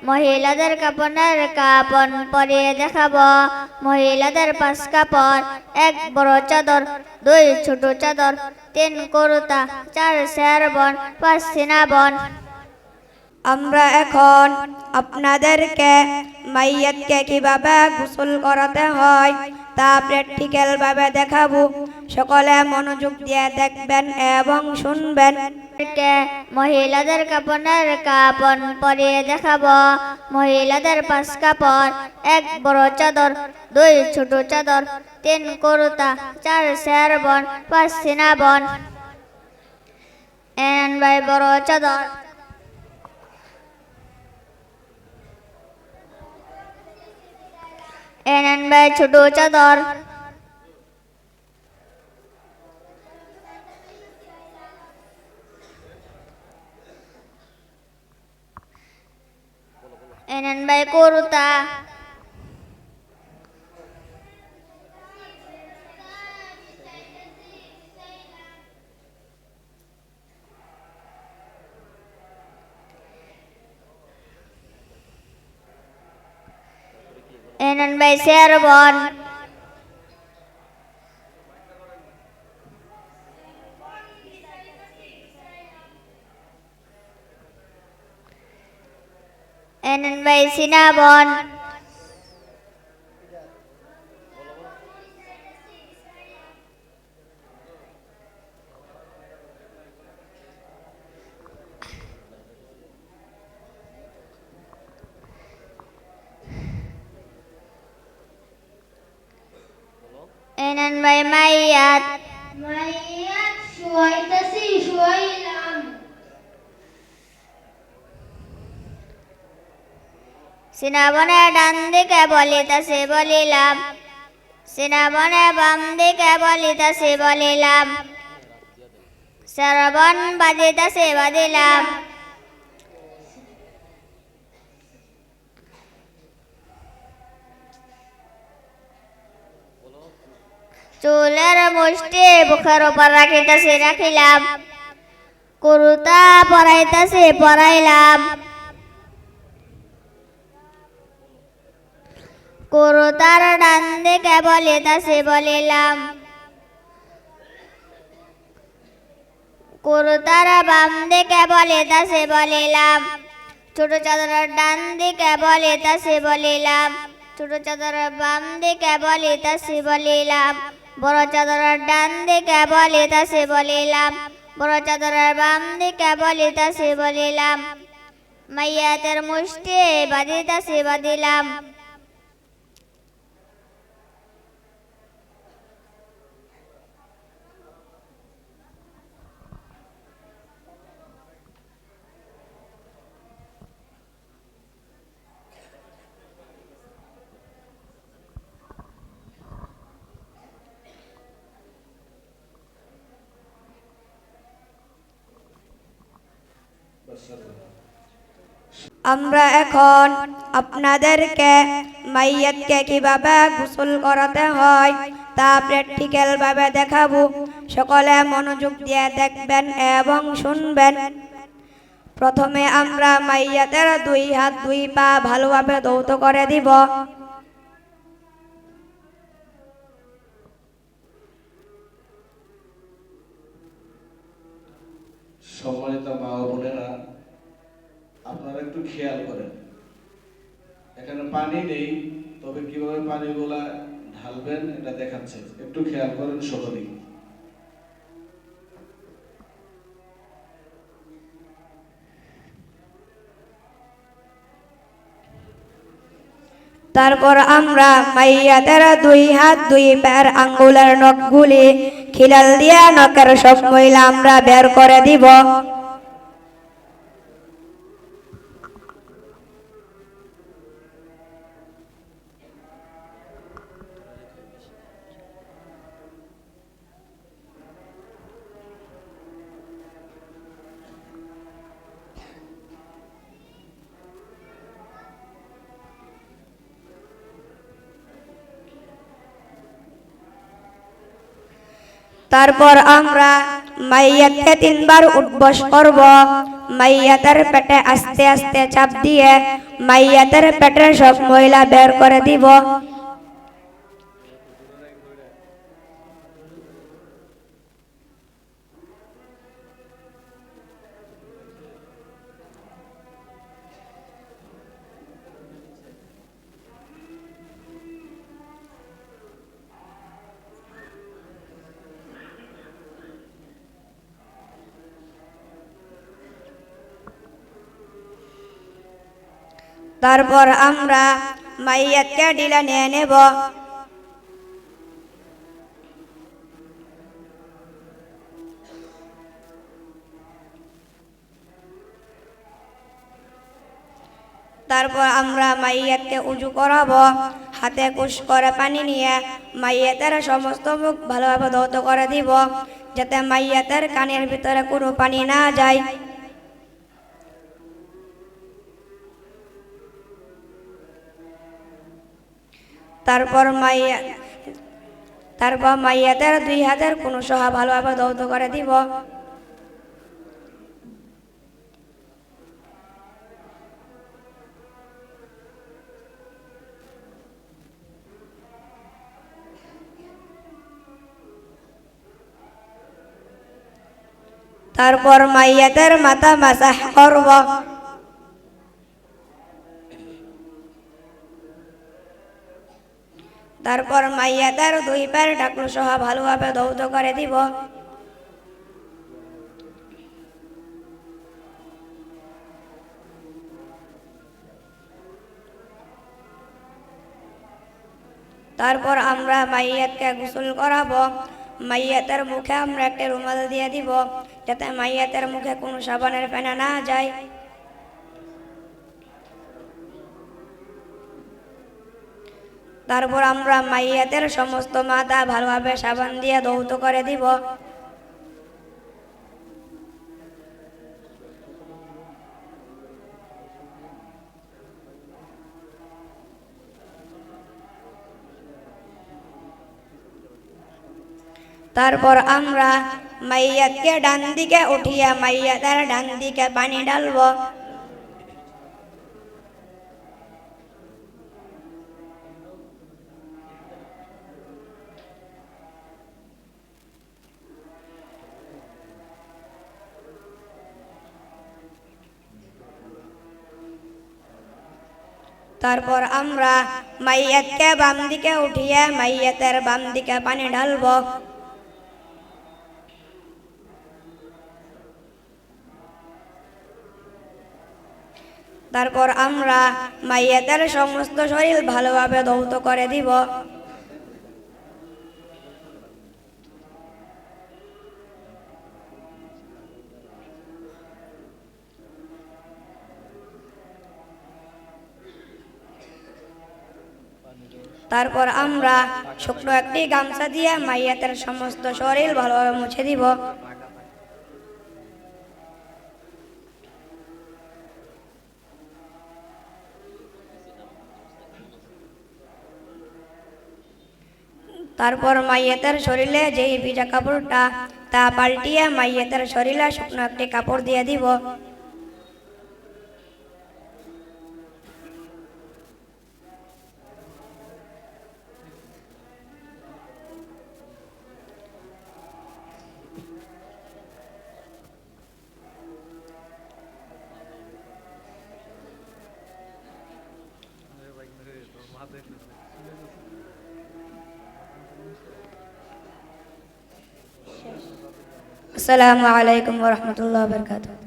মহিলাদের কাপড়ের কাপড় পরিয়ে দেখাবো। মহিলাদের 5 কাপড়, 1 বড় চাদর, 2 ছোট চাদর, 3 কুর্তা, 4 শেরবান, 5 সিনাবন। আমরা এখন আপনাদেরকে মাইয়াতকে কিভাবে গোসল করাতে হয় তা প্র্যাকটিক্যাল ভাবে দেখাবো। সকলে মনোযোগ দিয়ে দেখবেন এবং শুনবেন। মহিলাদের কাপড়ের কাপড় পরিয়ে দেখাবো। মহিলাদের 5 কাপড়, 1 বড় চাদর, 2 ছোট চাদর, 3 কুর্তা, 4 শেরবান, 5 সিনাবন। এন ভাই বড় চাদর, এন ভাই ছোট চাদর, এন ভাই কুর্তা, এন ভাই শেরবান, এন ভাই সিনাবন, এন ভাই মাইয়াত, মাইয়াত শুয়াইতাছি শুয়াইলাম। সিনাবনে ডান দিকে বলিতাছি বলিলাম, সিনাবনে বাম দিকে বলিতাছি বলিলাম, শেরবান বাজিতাছি বাজিলাম। চুলের মুষ্টি বুকের উপর রাখিতাছি রাখিলাম, কুর্তা পরাইতাছি পরাইলাম, কুর্তার ডান দিকে বলিতাছি বলিলাম, কুর্তার বাম দিকে বলিতাছি বলিলাম, ছোট চাদরের ডান দিকে বলিতাছি বলিলাম, ছোট চাদরের বাম দিকে বলিতাছি বলিলাম, বড় চাদরের ডান দিকে বলিতাছি বলিলাম, বড় চাদরের বাম দিকে বলিতাছি বলিলাম, মাইয়াতের মুষ্টি বাঁধিতাছি বাঁধিলাম। আমরা এখন আপনাদেরকে মাইয়াতকে কিভাবে গোসল করাতে হয় তা প্র্যাকটিক্যাল ভাবে দেখাবো। সকলে মনোযোগ দিয়ে দেখবেন এবং শুনবেন। প্রথমে আমরা মাইয়াতের 2 হাত 2 পা ভালোভাবে ধৌত করে দিব। সম্মানিত মা ও বোনেরা, আপনারা একটু খেয়াল করেন, এখানে পানি নেই, তবে কিভাবে পানিগুলা ঢালবেন এটা দেখাচ্ছে, একটু খেয়াল করেন সকলেই। তারপর আমরা মাইয়াতের 2 হাত 2 পায়ের আঙ্গুলের নখগুলি খিলাল দিয়ে নখের সব ময়লা আমরা বের করে দিব। তারপর আমরা মাইয়াতকে 3 বার উঠবস করব। মাইয়াতের পেটে আস্তে আস্তে চাপ দিয়ে মাইয়াতের পেটের সব ময়লা বের করে দিব। তারপর আমরা মাইয়াতকে ডিলা নিয়ে নেব। তারপর আমরা মাইয়াতকে উজু করাবো। হাতে কুশ করে পানি নিয়ে মাইয়াতের সমস্ত মুখ ভালোভাবে ধৌত করে দিব, যাতে মাইয়াতের কানের ভিতরে কোনো পানি না যায়। তারপর মাইয়াতের দুই হাতের কোনো সহ ভালোভাবে ধৌত করে দিব। তারপর মাইয়াতের মাথা মাসাহ করব। তারপর মাইয়াতের দুই পায়ের ঢাকনা সহ ভালোভাবে ধৌত করে দিব। তারপর আমরা মাইয়াতকে গোসল করাবো। মাইয়াতের মুখে আমরা একটা রুমাল দিয়ে দিব, যাতে মাইয়াতের মুখে কোনো সাবানের ফেনা না যায়। তারপর আমরা মাইয়াতের সমস্ত মাথা ভালোভাবে সাবান দিয়ে ধৌত করে দিব। তারপর আমরা মাইয়াতকে ডান দিকে উঠিয়ে মাইয়াতের ডান দিকে পানি ঢালবো। তারপর আমরা মাইয়াতকে বাম দিকে উঠিয়ে মাইয়াতের বাম দিকে পানি ঢালবো। তারপর আমরা মাইয়াতের সমস্ত শরীর ভালোভাবে ধৌত করে দিব। তারপর আমরা শুকনো একটি গামছা দিয়ে মাইয়াতের সমস্ত শরীর ভালোভাবে মুছে দিব। তারপর মাইয়াতের শরীরে যেই ভিজা কাপড়টা তা পাল্টিয়ে মাইয়াতের শরীরে শুকনো একটি কাপড় দিয়ে দিব। আসসালামু আলাইকুম ওয়া রাহমাতুল্লাহি ওয়া বারাকাতুহু।